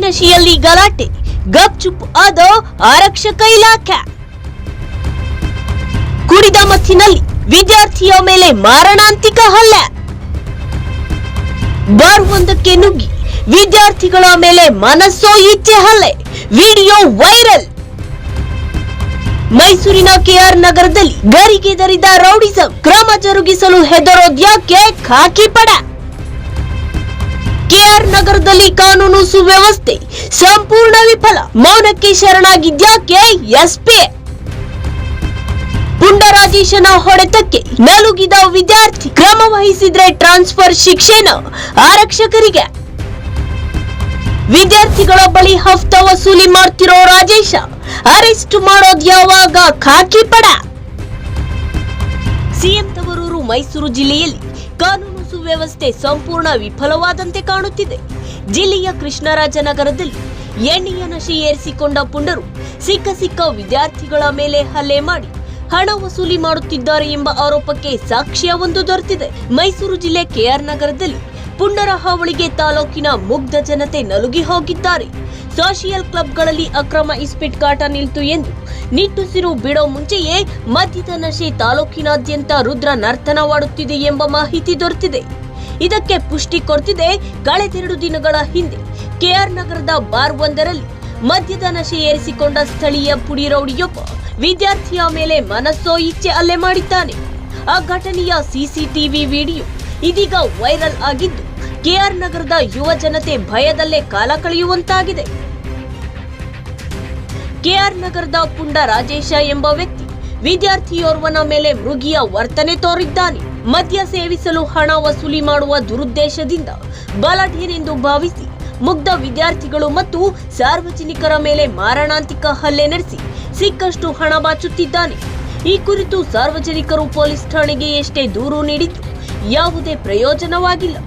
ನಶೆಯಲ್ಲಿ ಗಲಾಟೆ, ಗಪ್ಚುಪ್ ಆದ ಆರಕ್ಷಕ ಇಲಾಖೆ. ಕುಡಿದ ಮತ್ತಿನಲ್ಲಿ ವಿದ್ಯಾರ್ಥಿಯ ಮೇಲೆ ಮಾರಣಾಂತಿಕ ಹಲ್ಲೆ. ಬಾರ್ ಒಂದಕ್ಕೆ ನುಗ್ಗಿ ವಿದ್ಯಾರ್ಥಿಗಳ ಮೇಲೆ ಮನಸ್ಸೋ ಇಚ್ಛೆ ಹಲ್ಲೆ, ವಿಡಿಯೋ ವೈರಲ್. ಮೈಸೂರಿನ ಕೆಆರ್ ನಗರದಲ್ಲಿ ಗರಿಗೆದರಿದ ರೌಡಿಸಂ, ಕ್ರಮ ಜರುಗಿಸಲು ಹೆದರೋದ್ಯಾಕೆ ಖಾಕಿ ಪಡ. ಕೆಆರ್ ನಗರದಲ್ಲಿ ಕಾನೂನು ಸುವ್ಯವಸ್ಥೆ ಸಂಪೂರ್ಣ ವಿಫಲ, ಮೌನಕ್ಕೆ ಶರಣಾಗಿದ್ಯಾಕೆ ಎಸ್ಪಿ. ಪುಂಡರಾಜೇಶನ ಹೊಡೆತಕ್ಕೆ ನಲುಗಿದ ವಿದ್ಯಾರ್ಥಿ, ಕ್ರಮ ವಹಿಸಿದ್ರೆ ಟ್ರಾನ್ಸ್ಫರ್ ಶಿಕ್ಷೆನ ಆರಕ್ಷಕರಿಗೆ. ವಿದ್ಯಾರ್ಥಿಗಳ ಬಳಿ ಹಫ್ತ ವಸೂಲಿ ಮಾಡ್ತಿರೋ ರಾಜೇಶ ಅರೆಸ್ಟ್ ಮಾಡೋದ್ ಯಾವಾಗ ಖಾಕಿ ಪಡ. ಸಿಎಂ ತವರೂರು ಮೈಸೂರು ಜಿಲ್ಲೆಯಲ್ಲಿ ಕಾನೂನು ಸುವ್ಯವಸ್ಥೆ ಸಂಪೂರ್ಣ ವಿಫಲವಾದಂತೆ ಕಾಣುತ್ತಿದೆ. ಜಿಲ್ಲೆಯ ಕೃಷ್ಣರಾಜನಗರದಲ್ಲಿ ಎಣ್ಣೆಯ ನಶೆ ಏರಿಸಿಕೊಂಡ ಪುಂಡರು ಸಿಕ್ಕ ವಿದ್ಯಾರ್ಥಿಗಳ ಮೇಲೆ ಹಲ್ಲೆ ಮಾಡಿ ಹಣ ವಸೂಲಿ ಮಾಡುತ್ತಿದ್ದಾರೆ ಎಂಬ ಆರೋಪಕ್ಕೆ ಸಾಕ್ಷ್ಯವೊಂದು ದೊರೆತಿದೆ. ಮೈಸೂರು ಜಿಲ್ಲೆ ಕೆಆರ್ ನಗರದಲ್ಲಿ ಪುಂಡರ ಹಾವಳಿಗೆ ತಾಲೂಕಿನ ಮುಗ್ಧ ಜನತೆ ನಲುಗಿ ಹೋಗಿದ್ದಾರೆ. ಸೋಷಿಯಲ್ ಕ್ಲಬ್ಗಳಲ್ಲಿ ಅಕ್ರಮ ಇಸ್ಪಿಟ್ ಕಾಟ ನಿಲ್ತು ಎಂದು ನಿಟ್ಟುಸಿರು ಬಿಡೋ ಮುಂಚೆಯೇ ಮದ್ಯದ ನಶೆ ತಾಲೂಕಿನಾದ್ಯಂತ ರುದ್ರ ನರ್ತನವಾಡುತ್ತಿದೆ ಎಂಬ ಮಾಹಿತಿ ದೊರೆತಿದೆ. ಇದಕ್ಕೆ ಪುಷ್ಟಿ ಕೊಡ್ತಿದೆ ಕಳೆದೆರಡು ದಿನಗಳ ಹಿಂದೆ ಕೆಆರ್ ನಗರದ ಬಾರ್ ಒಂದರಲ್ಲಿ ಮದ್ಯದ ನಶೆ ಏರಿಸಿಕೊಂಡ ಸ್ಥಳೀಯ ಪುಡಿ ರೌಡಿಯೊಬ್ಬ ವಿದ್ಯಾರ್ಥಿಯ ಮೇಲೆ ಮನಸ್ಸೋ ಇಚ್ಛೆ ಹಲ್ಲೆ ಮಾಡಿದ್ದಾನೆ. ಆ ಘಟನೆಯ ಸಿಸಿಟಿವಿ ವಿಡಿಯೋ ಇದೀಗ ವೈರಲ್ ಆಗಿದ್ದು ಕೆಆರ್ ನಗರದ ಯುವ ಜನತೆ ಭಯದಲ್ಲೇ ಕಾಲ ಕಳೆಯುವಂತಾಗಿದೆ. ಕೆಆರ್ ನಗರದ ಪುಂಡ ರಾಜೇಶ ಎಂಬ ವ್ಯಕ್ತಿ ವಿದ್ಯಾರ್ಥಿಯೋರ್ವನ ಮೇಲೆ ಮೃಗಿಯ ವರ್ತನೆ ತೋರಿದ್ದಾನೆ. ಮದ್ಯ ಸೇವಿಸಲು ಹಣ ವಸೂಲಿ ಮಾಡುವ ದುರುದ್ದೇಶದಿಂದ ಬಲಾಢ್ಯನೆಂದು ಭಾವಿಸಿ ಮುಗ್ಧ ವಿದ್ಯಾರ್ಥಿಗಳು ಮತ್ತು ಸಾರ್ವಜನಿಕರ ಮೇಲೆ ಮಾರಣಾಂತಿಕ ಹಲ್ಲೆ ನಡೆಸಿ ಸಿಕ್ಕಷ್ಟು ಹಣ ಬಾಚುತ್ತಿದ್ದಾನೆ. ಈ ಕುರಿತು ಸಾರ್ವಜನಿಕರು ಪೊಲೀಸ್ ಠಾಣೆಗೆ ಎಷ್ಟೇ ದೂರು ನೀಡಿದ್ದು ಯಾವುದೇ ಪ್ರಯೋಜನವಾಗಿಲ್ಲ.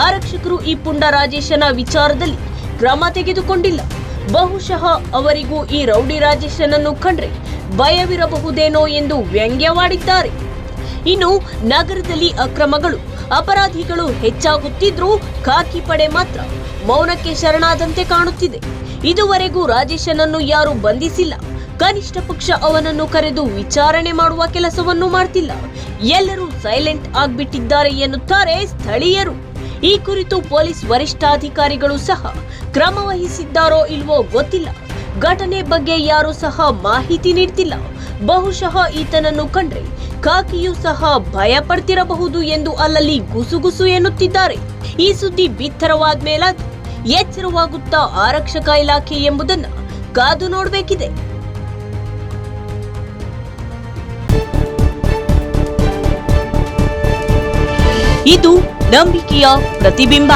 ಆರಕ್ಷಕರು ಈ ಪುಂಡ ರಾಜೇಶನ ವಿಚಾರದಲ್ಲಿ ಕ್ರಮ ತೆಗೆದುಕೊಂಡಿಲ್ಲ. ಬಹುಶಃ ಅವರಿಗೂ ಈ ರೌಡಿ ರಾಜೇಶನನ್ನು ಕಂಡ್ರೆ ಭಯವಿರಬಹುದೇನೋ ಎಂದು ವ್ಯಂಗ್ಯವಾಡಿದ್ದಾರೆ. ಇನ್ನು ನಗರದಲ್ಲಿ ಅಕ್ರಮಗಳು, ಅಪರಾಧಿಗಳು ಹೆಚ್ಚಾಗುತ್ತಿದ್ರೂ ಖಾಕಿ ಪಡೆ ಮಾತ್ರ ಮೌನಕ್ಕೆ ಶರಣಾದಂತೆ ಕಾಣುತ್ತಿದೆ. ಇದುವರೆಗೂ ರಾಜೇಶನನ್ನು ಯಾರೂ ಬಂಧಿಸಿಲ್ಲ. ಕನಿಷ್ಠ ಪಕ್ಷ ಅವನನ್ನು ಕರೆದು ವಿಚಾರಣೆ ಮಾಡುವ ಕೆಲಸವನ್ನು ಮಾಡ್ತಿಲ್ಲ. ಎಲ್ಲರೂ ಸೈಲೆಂಟ್ ಆಗ್ಬಿಟ್ಟಿದ್ದಾರೆ ಎನ್ನುತ್ತಾರೆ ಸ್ಥಳೀಯರು. ಈ ಕುರಿತು ಪೊಲೀಸ್ ವರಿಷ್ಠಾಧಿಕಾರಿಗಳು ಸಹ ಕ್ರಮ ವಹಿಸಿದ್ದಾರೋ ಇಲ್ವೋ ಗೊತ್ತಿಲ್ಲ. ಘಟನೆ ಬಗ್ಗೆ ಯಾರೂ ಸಹ ಮಾಹಿತಿ ನೀಡ್ತಿಲ್ಲ. ಬಹುಶಃ ಈತನನ್ನು ಕಂಡ್ರೆ ಖಾಕಿಯೂ ಸಹ ಭಯ ಪಡ್ತಿರಬಹುದು ಎಂದು ಅಲ್ಲಲ್ಲಿ ಗುಸುಗುಸು ಎನ್ನುತ್ತಿದ್ದಾರೆ. ಈ ಸುದ್ದಿ ಬಿತ್ತರವಾದ ಮೇಲಾದ ಎಚ್ಚರವಾಗುತ್ತಾ ಆರಕ್ಷಕ ಇಲಾಖೆ ಎಂಬುದನ್ನ ಕಾದು ನೋಡಬೇಕಿದೆ. ಇದು ನಂಬಿಕೆಯ ಪ್ರತಿಬಿಂಬ.